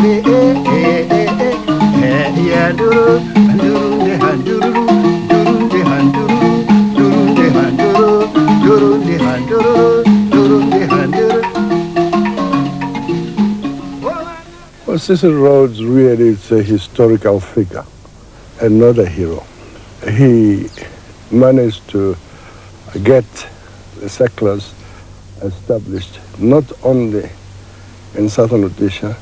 Well, Cecil Rhodes really is a historical figure and not a hero. He managed to get the settlers established not only in southern Rhodesia,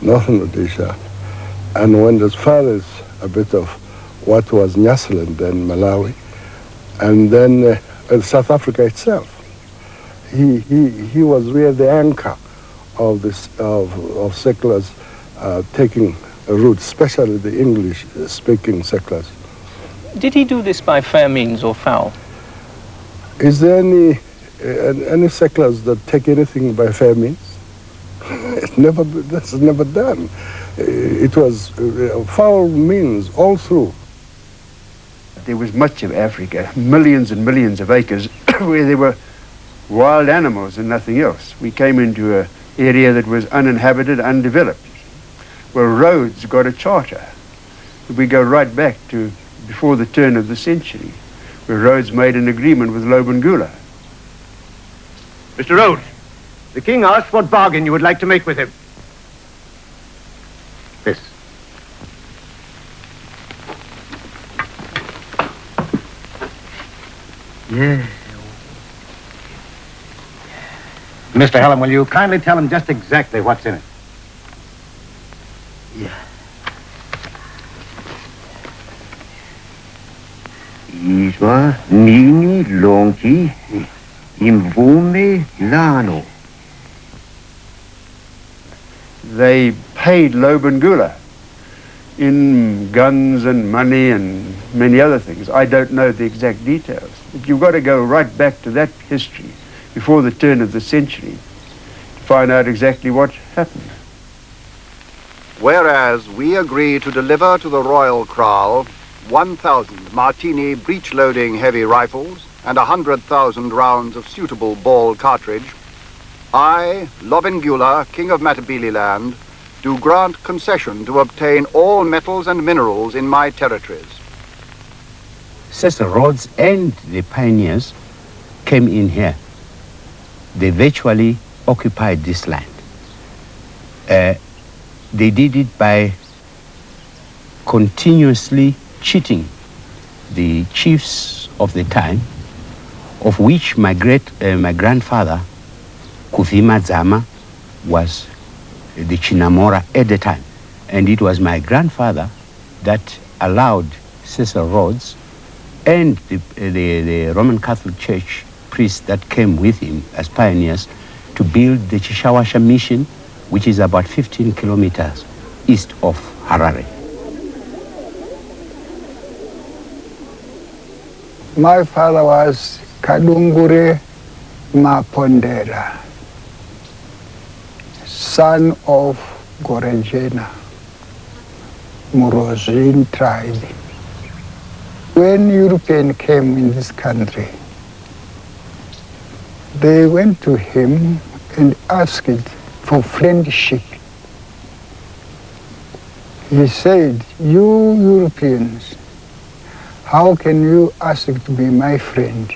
northern Rhodesia, and went as far as a bit of what was Nyasaland then, Malawi, and then South Africa itself. He was really the anchor of this of settlers taking a route, especially the English-speaking settlers. Did he do this by fair means or foul? Is there any settlers that take anything by fair means? That's never done. It was foul means all through. There was much of Africa, millions and millions of acres, where there were wild animals and nothing else. We came into an area that was uninhabited, undeveloped. Well, Rhodes got a charter. We go right back to before the turn of the century, where Rhodes made an agreement with Lobengula. Mr. Rhodes, the king asked what bargain you would like to make with him. This. Yeah. Mr. Helen, will you kindly tell him just exactly what's in it? Yeah. Iswa nini lonki imvume lano. They paid Lobengula in guns and money and many other things. I don't know the exact details, but you've got to go right back to that history before the turn of the century to find out exactly what happened. Whereas we agree to deliver to the Royal Kraal 1,000 Martini breech-loading heavy rifles and 100,000 rounds of suitable ball cartridge, I, Lobengula, King of Matabeleland, do grant concession to obtain all metals and minerals in my territories. Cecil Rhodes and the pioneers came in here. They virtually occupied this land. They did it by continuously cheating the chiefs of the time, of which my grandfather, Kuvima Zama, was the Chinamora at the time. And it was my grandfather that allowed Cecil Rhodes and the Roman Catholic Church priests that came with him as pioneers to build the Chishawasha mission, which is about 15 kilometers east of Harare. My father was Kadungure Mapondera, son of Gorejena, Murozin tribe. When Europeans came in this country, they went to him and asked for friendship. He said, "You Europeans, how can you ask to be my friend?"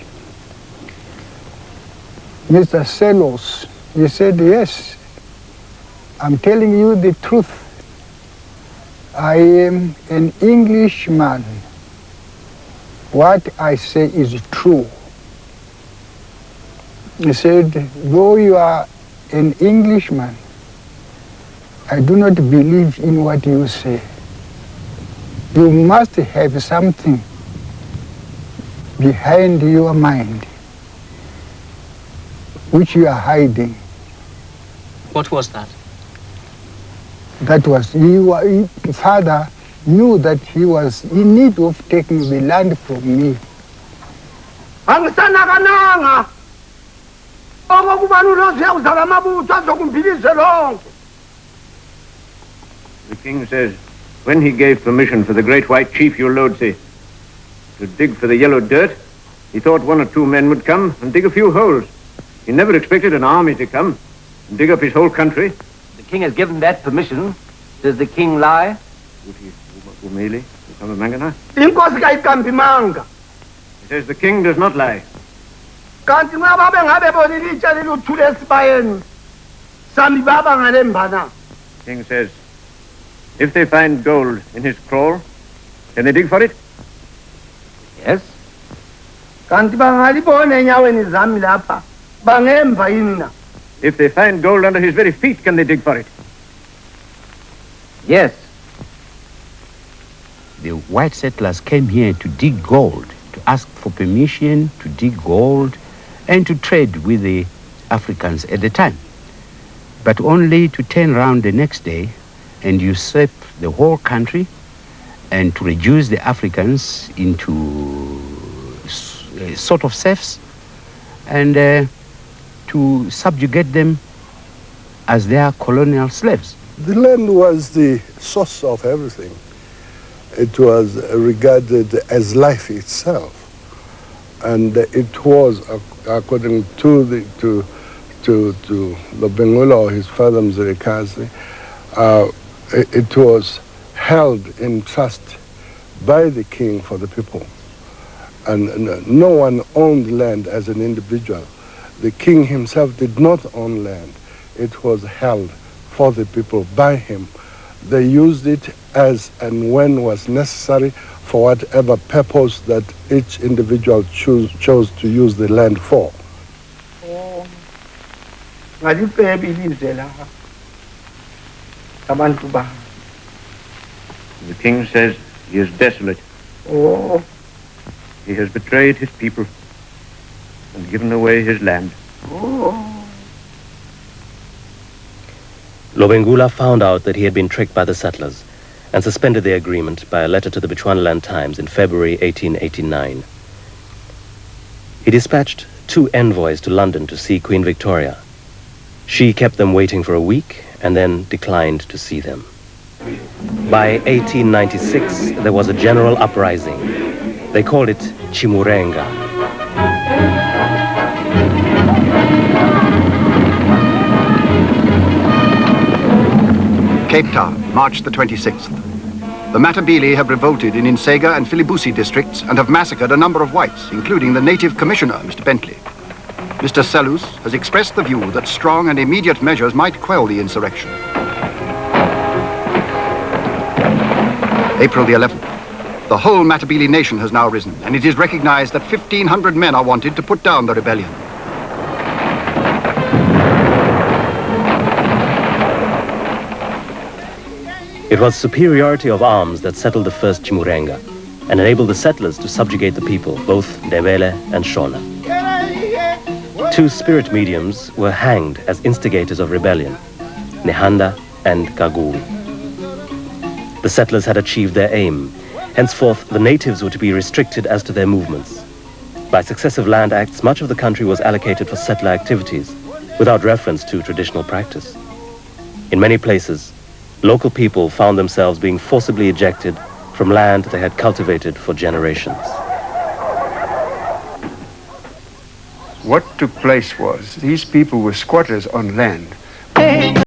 Mr. Selos, he said, "Yes, I'm telling you the truth. I am an Englishman. What I say is true." He said, "Though you are an Englishman, I do not believe in what you say. You must have something behind your mind which you are hiding." What was that? That was, father knew that he was in need of taking the land from me. The king says, when he gave permission for the great white chief Ulodzi to dig for the yellow dirt, he thought 1 or 2 men would come and dig a few holes. He never expected an army to come and dig up his whole country. The king has given that permission, does the king lie? Umeli, Mangana. Inkosi kayiqambi manga. He says the king does not lie. Kanti nxa babe ngabe bonile itshe liluthule esibayeni sami baba ngalembana. King says, if they find gold in his crawl, can they dig for it? Yes. Kanti bangalibona enyaweni zami lapha bangemva yini na? If they find gold under his very feet, can they dig for it? Yes. The white settlers came here to dig gold, to ask for permission to dig gold and to trade with the Africans at the time, but only to turn around the next day and usurp the whole country and to reduce the Africans into sort of serfs and to subjugate them as their colonial slaves. The land was the source of everything. It was regarded as life itself, and it was, according to Lobengula or his father Mzirikazi, it was held in trust by the king for the people, and no one owned land as an individual. The king himself did not own land. It was held for the people by him. They used it as and when was necessary for whatever purpose that each individual chose to use the land for. The king says he is desolate. Oh. He has betrayed his people and given away his land. Oh. Lobengula found out that he had been tricked by the settlers and suspended the agreement by a letter to the Bechuanaland Times in February 1889. He dispatched 2 envoys to London to see Queen Victoria. She kept them waiting for a week and then declined to see them. By 1896, there was a general uprising. They called it Chimurenga. Cape Town, March the 26th. The Matabele have revolted in Insega and Filibusi districts and have massacred a number of whites, including the native commissioner, Mr. Bentley. Mr. Salus has expressed the view that strong and immediate measures might quell the insurrection. April the 11th. The whole Matabele nation has now risen, and it is recognized that 1,500 men are wanted to put down the rebellion. It was superiority of arms that settled the first Chimurenga and enabled the settlers to subjugate the people, both Ndebele and Shona. 2 spirit mediums were hanged as instigators of rebellion, Nehanda and Kagui. The settlers had achieved their aim. Henceforth, the natives were to be restricted as to their movements. By successive land acts, much of the country was allocated for settler activities, without reference to traditional practice. In many places, local people found themselves being forcibly ejected from land they had cultivated for generations. What took place was these people were squatters on land.